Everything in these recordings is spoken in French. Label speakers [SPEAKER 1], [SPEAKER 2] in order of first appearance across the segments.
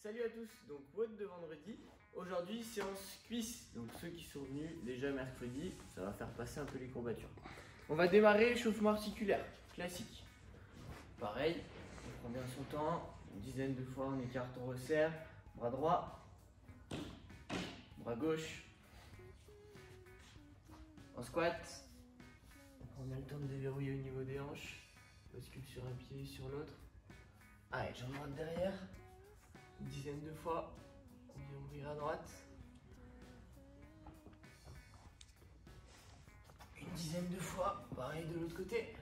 [SPEAKER 1] Salut à tous, donc WOD de vendredi. Aujourd'hui séance cuisse, donc ceux qui sont venus déjà mercredi, ça va faire passer un peu les courbatures. On va démarrer échauffement articulaire, classique. Pareil, on prend bien son temps, une dizaine de fois on écarte, on resserre, bras droit, bras gauche, en squat, on prend bien le temps de déverrouiller au niveau des hanches, bascule sur un pied, sur l'autre. Allez, jambe droite derrière, une dizaine de fois, on vient ouvrir à droite, une dizaine de fois, pareil de l'autre côté.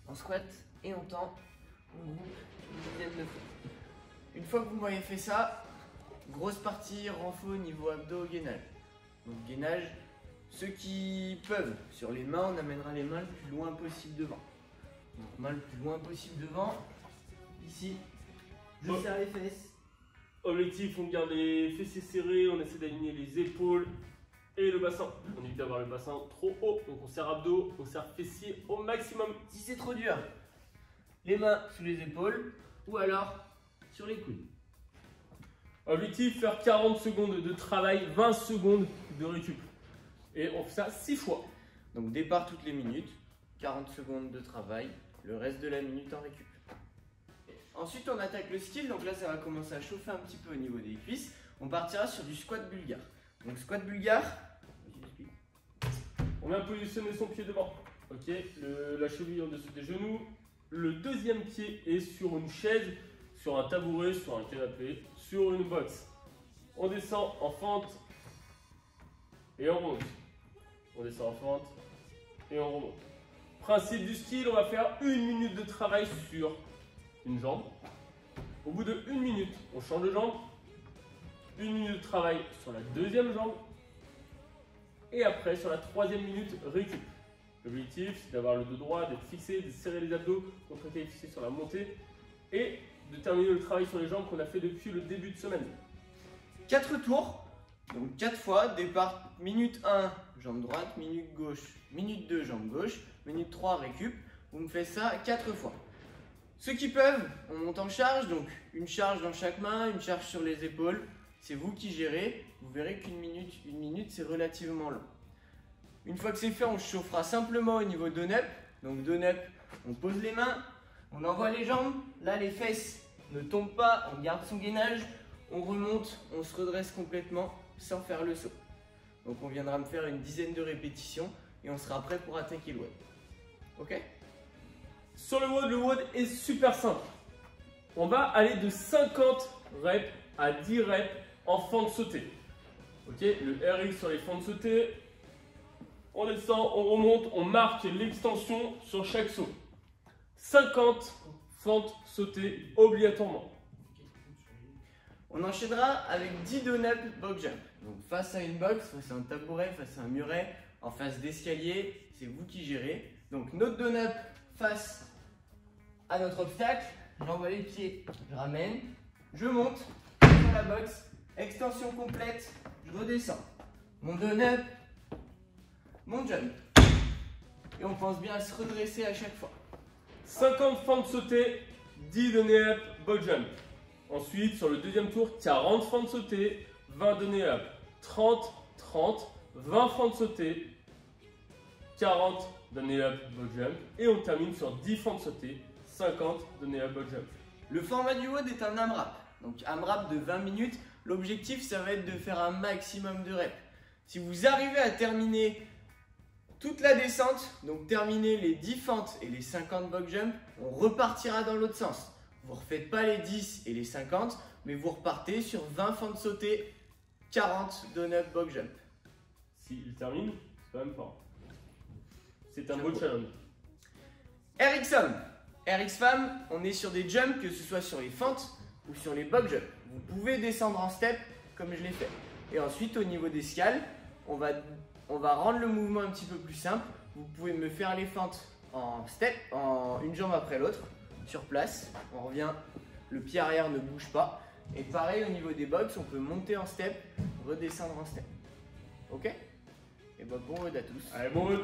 [SPEAKER 1] On squat et on tend, on groupe une dizaine de fois. Une fois que vous m'avez fait ça, grosse partie renfort au niveau abdos, gainage. Donc gainage, ceux qui peuvent, sur les mains, on amènera les mains le plus loin possible devant. Donc main le plus loin possible devant, ici, je serre les fesses.
[SPEAKER 2] Objectif, on garde les fessiers serrés, on essaie d'aligner les épaules et le bassin. On évite d'avoir le bassin trop haut, donc on serre abdos, on serre fessiers au maximum.
[SPEAKER 1] Si c'est trop dur, les mains sous les épaules ou alors sur les coudes.
[SPEAKER 2] Objectif, faire 40 secondes de travail, 20 secondes de récup. Et on fait ça 6 fois.
[SPEAKER 1] Donc départ toutes les minutes, 40 secondes de travail, le reste de la minute en récup. Ensuite on attaque le skill, donc là ça va commencer à chauffer un petit peu au niveau des cuisses. On partira sur du squat bulgare. Donc squat bulgare,
[SPEAKER 2] on vient positionner son pied devant. Ok, la cheville en dessous des genoux. Le deuxième pied est sur une chaise, sur un tabouret, sur un canapé, sur une box. On descend en fente et on remonte. On descend en fente et on remonte. Principe du skill, on va faire 1 minute de travail sur une jambe. Au bout de 1 minute, on change de jambe. 1 minute de travail sur la deuxième jambe. Et après, sur la 3e minute, récup. L'objectif, c'est d'avoir le dos droit, d'être fixé, de serrer les abdos, contracter et fixé sur la montée. Et de terminer le travail sur les jambes qu'on a fait depuis le début de semaine.
[SPEAKER 1] 4 tours, donc 4 fois, départ minute 1, jambe droite, minute gauche, minute 2, jambe gauche, minute 3, récup. Vous me faites ça 4 fois. Ceux qui peuvent, on monte en charge, donc une charge dans chaque main, une charge sur les épaules. C'est vous qui gérez. Vous verrez qu'une minute, c'est relativement long. Une fois que c'est fait, on chauffera simplement au niveau down-up. Donc down-up, on pose les mains, on envoie les jambes. Là, les fesses ne tombent pas, on garde son gainage. On remonte, on se redresse complètement sans faire le saut. Donc on viendra me faire une dizaine de répétitions et on sera prêt pour attaquer le WOD. Ok ?
[SPEAKER 2] Sur le WOD est super simple. On va aller de 50 reps à 10 reps en fente sautée. Ok, le RX sur les fentes sautées. On descend, on remonte, on marque l'extension sur chaque saut. 50 fentes sautées obligatoirement.
[SPEAKER 1] On enchaînera avec 10 down-up box jump. Donc face à une box, face à un tabouret, face à un muret, en face d'escalier, c'est vous qui gérez. Donc notre down-up face à notre obstacle, j'envoie les pieds, je ramène, je monte sur la box, extension complète, je redescends. Mon down-up, mon jump. Et on pense bien à se redresser à chaque fois.
[SPEAKER 2] 50 fentes sautées, 10 down-up box jump. Ensuite, sur le deuxième tour, 40 fentes sautées, 20 down-up. 30, 30, 20 fentes sautées, 40 down-up box jump. Et on termine sur 10 fentes sautées, 50 down-up box jump.
[SPEAKER 1] Le format du WOD est un AMRAP. Donc AMRAP de 20 minutes. L'objectif, ça va être de faire un maximum de reps. Si vous arrivez à terminer toute la descente, donc terminer les 10 fentes et les 50 box jump, on repartira dans l'autre sens. Vous ne refaites pas les 10 et les 50, mais vous repartez sur 20 fentes sautées, 40 down-up box jump.
[SPEAKER 2] S'il termine, c'est quand même fort. C'est un beau challenge.
[SPEAKER 1] RX Femme, on est sur des jumps, que ce soit sur les fentes ou sur les box jump. Vous pouvez descendre en step comme je l'ai fait. Et ensuite, au niveau des scales, on va rendre le mouvement un petit peu plus simple. Vous pouvez me faire les fentes en step, en une jambe après l'autre, sur place. On revient, le pied arrière ne bouge pas. Et pareil, au niveau des box, on peut monter en step, redescendre en step. Ok? Et bah bon WOD à tous.
[SPEAKER 2] Allez, bon WOD.